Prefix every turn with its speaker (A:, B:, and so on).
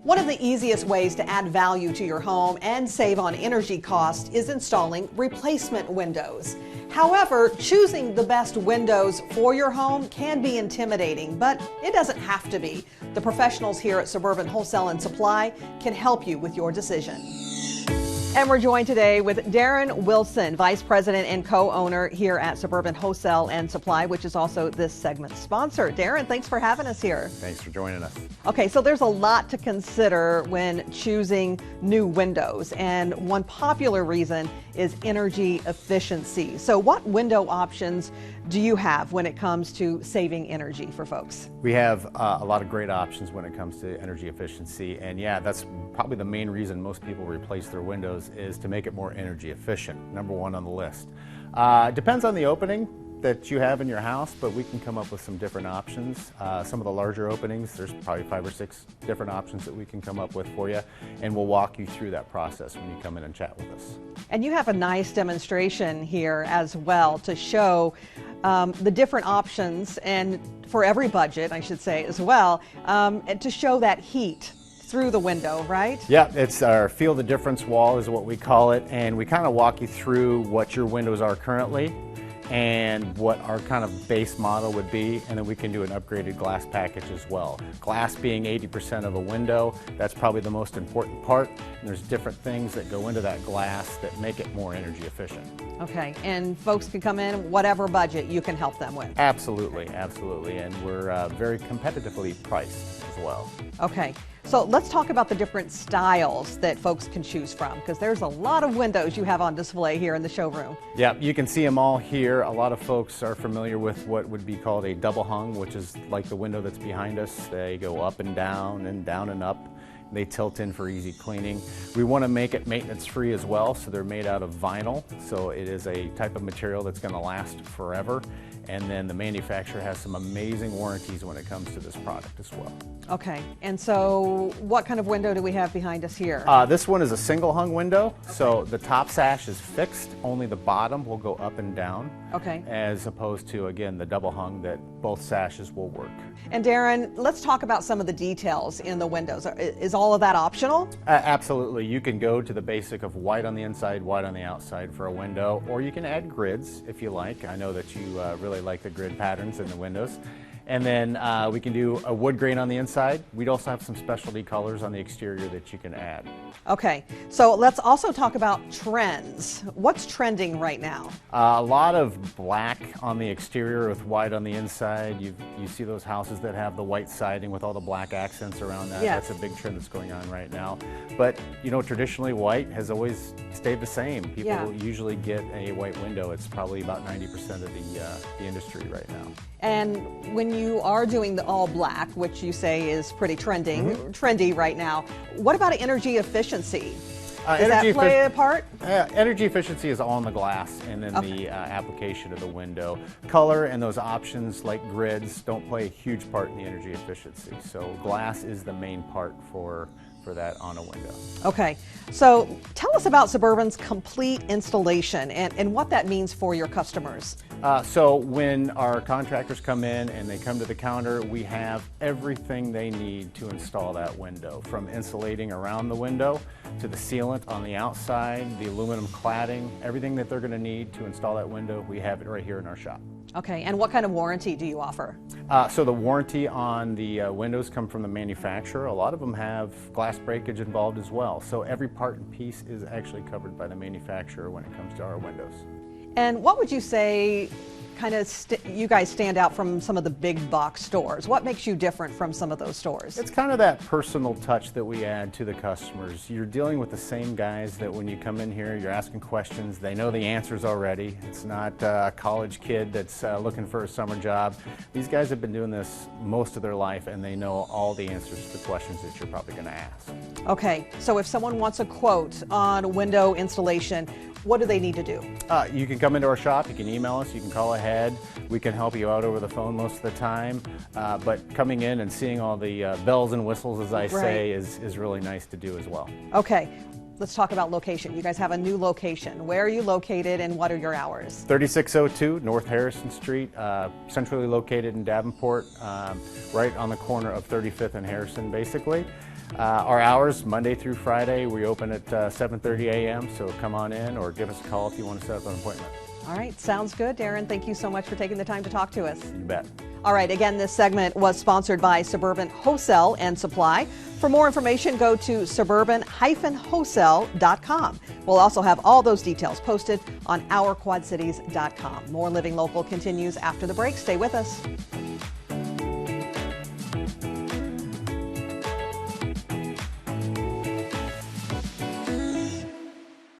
A: One of the easiest ways to add value to your home and save on energy costs is installing replacement windows. However, choosing the best windows for your home can be intimidating, but it doesn't have to be. The professionals here at Suburban Wholesale and Supply can help you with your decision. And we're joined today with Darren Wilson, Vice President and co-owner here at Suburban Wholesale and Supply, which is also this segment's sponsor. Darren, thanks for having us here.
B: Thanks for joining us.
A: Okay, so there's a lot to consider when choosing new windows, and one popular reason is energy efficiency. So what window options do you have when it comes to saving energy for folks?
B: We have a lot of great options when it comes to energy efficiency, and yeah, that's probably the main reason most people replace their windows is to make it more energy efficient. Number one on the list. Depends on the opening that you have in your house, but we can come up with some different options. Some of the larger openings, there's probably 5 or 6 different options that we can come up with for you, and we'll walk you through that process when you come in and chat with us.
A: And you have a nice demonstration here as well to show the different options, and for every budget, I should say as well, and to show that heat through the window, right?
B: Yeah, it's our feel the difference wall is what we call it, and we kind of walk you through what your windows are currently and what our kind of base model would be, and then we can do an upgraded glass package as well. Glass being 80% of a window, that's probably the most important part, and there's different things that go into that glass that make it more energy efficient.
A: Okay, and folks can come in whatever budget you can help them with.
B: Absolutely, absolutely, and we're very competitively priced as well.
A: Okay, so let's talk about the different styles that folks can choose from, because there's a lot of windows you have on display here in the showroom.
B: Yeah, you can see them all here. A lot of folks are familiar with what would be called a double hung, which is like the window that's behind us. They go up and down and up. They tilt in for easy cleaning. We want to make it maintenance free as well, so they're made out of vinyl. So it is a type of material that's going to last forever. And then the manufacturer has some amazing warranties when it comes to this product as well.
A: Okay, and so what kind of window do we have behind us here?
B: This one is a single hung window, so the top sash is fixed, only the bottom will go up and down.
A: Okay.
B: As opposed to, again, the double hung that both sashes will work.
A: And Darren, let's talk about some of the details in the windows. Is all of that optional?
B: Absolutely. You can go to the basic of white on the inside, white on the outside for a window, or you can add grids if you like. I know that you really like the grid patterns in the windows. And then we can do a wood grain on the inside. We'd also have some specialty colors on the exterior that you can add.
A: Okay, so let's also talk about trends. What's trending right now?
B: A lot of black on the exterior with white on the inside. You see those houses that have the white siding with all the black accents around that.
A: Yes.
B: That's a big trend that's going on right now. But you know, traditionally white has always stayed the same. People usually get a white window. It's probably about 90% of the industry right now.
A: And when you are doing the all black, which you say is pretty trendy right now, what about energy efficiency? Does that play a part?
B: Energy efficiency is all in the glass and then the application of the window. Color and those options like grids don't play a huge part in the energy efficiency. So glass is the main part for that on a window.
A: Okay, so tell us about Suburban's complete installation and what that means for your customers.
B: So when our contractors come in and they come to the counter, we have everything they need to install that window, from insulating around the window to the sealant on the outside, the aluminum cladding, everything that they're going to need to install that window, we have it right here in our shop.
A: Okay, and what kind of warranty do you offer?
B: So the warranty on the windows come from the manufacturer. A lot of them have glass breakage involved as well. So every part and piece is actually covered by the manufacturer when it comes to our windows.
A: And what would you say kind of you guys stand out from some of the big box stores? What makes you different from some of those stores?
B: It's kind of that personal touch that we add to the customers. You're dealing with the same guys that when you come in here, you're asking questions, they know the answers already. It's not a college kid that's looking for a summer job. These guys have been doing this most of their life and they know all the answers to the questions that you're probably going to ask.
A: Okay, so if someone wants a quote on window installation, what do they need to do?
B: You can come into our shop, you can email us, you can call ahead. We can help you out over the phone most of the time. But coming in and seeing all the bells and whistles, as I say, is really nice to do as well.
A: Okay, let's talk about location. You guys have a new location. Where are you located and what are your hours?
B: 3602 North Harrison Street, centrally located in Davenport, right on the corner of 35th and Harrison, basically. Our hours, Monday through Friday, we open at 7:30 a.m., so come on in or give us a call if you want to set up an appointment.
A: All right, sounds good, Darren. Thank you so much for taking the time to talk to us.
B: You bet.
A: All right, again, this segment was sponsored by Suburban Wholesale and Supply. For more information, go to suburban-wholesale.com. We'll also have all those details posted on ourquadcities.com. More Living Local continues after the break. Stay with us.